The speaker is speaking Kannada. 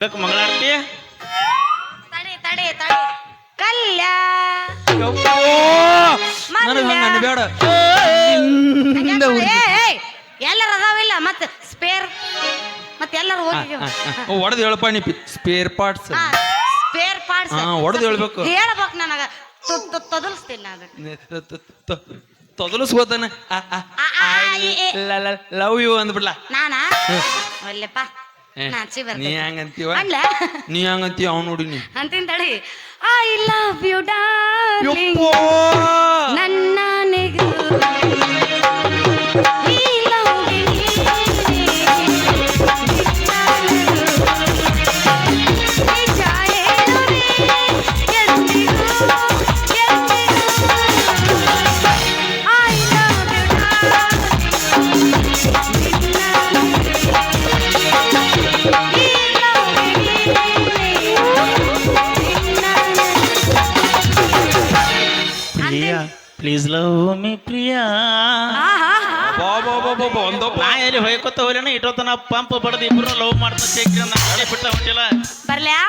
ಬೇಕು ಮಂಗಳಾರತಿ ತಡಿ ತಡಿ ತಡಿ ಕಲ್ಯ ನನಗೆ ಹಂಗ ಅನ್ಬೇಡ ಎಲ್ಲರ ಅದಾವಿಲ್ಲ ಮತ್ತೆ ಸ್ಪೇರ್ ಮತ್ತೆ ಎಲ್ಲರೂ ಹೋಗಿದ್ದೀವಿ ಒಡೆದು ಹೇಳಪ್ಪ ನೀ ಸ್ಪೇರ್ ಪಾರ್ಟ್ಸ್ ಸ್ಪೇರ್ ಪಾರ್ಟ್ಸ್ ಒಡೆದು ಹೇಳ್ಬೇಕು ಹೇಳ್ಬೇಕು ನನಗ ತೊದಲ್ಸ್ತೀನಿ ನಾನು ತೊದಲಿಸ್ಕೋತಾನೆ ಲವ್ ಯು ಅಂದ್ಬಿಡ್ಲ ನಾನಾ ಒಲ್ಲೆಪ್ಪ ನಾಚಿ ನೀ ಬರ್ತೇನೆ ಹಂಗಂತೀವ ಅಲ್ಲ ನೀ ಹಂಗಂತೀವ ಅವ್ನು ನೋಡಿ ನೀ ಅಂತೀನಿ ತಡಿ ಐ ಲವ್ ಯು ಡಾರ್ಲಿಂಗ್ ನನ್ನ ನಿಗು ಈ love please love me Priya ನಾ ಎಲ್ಲಿ ಹೊಯ್ಕೋತ ಹೋಗ್ಲೇನ ಇಟ್ಟೋತನ ಪಂಪ್ ಬಡದು ಇಬ್ರು ಲವ್ ಮಾಡ್ತಾ ಬಿಟ್ಟ ಹೊಂಟಿಲ್ಲ ಬರ್ಲ್ಯಾ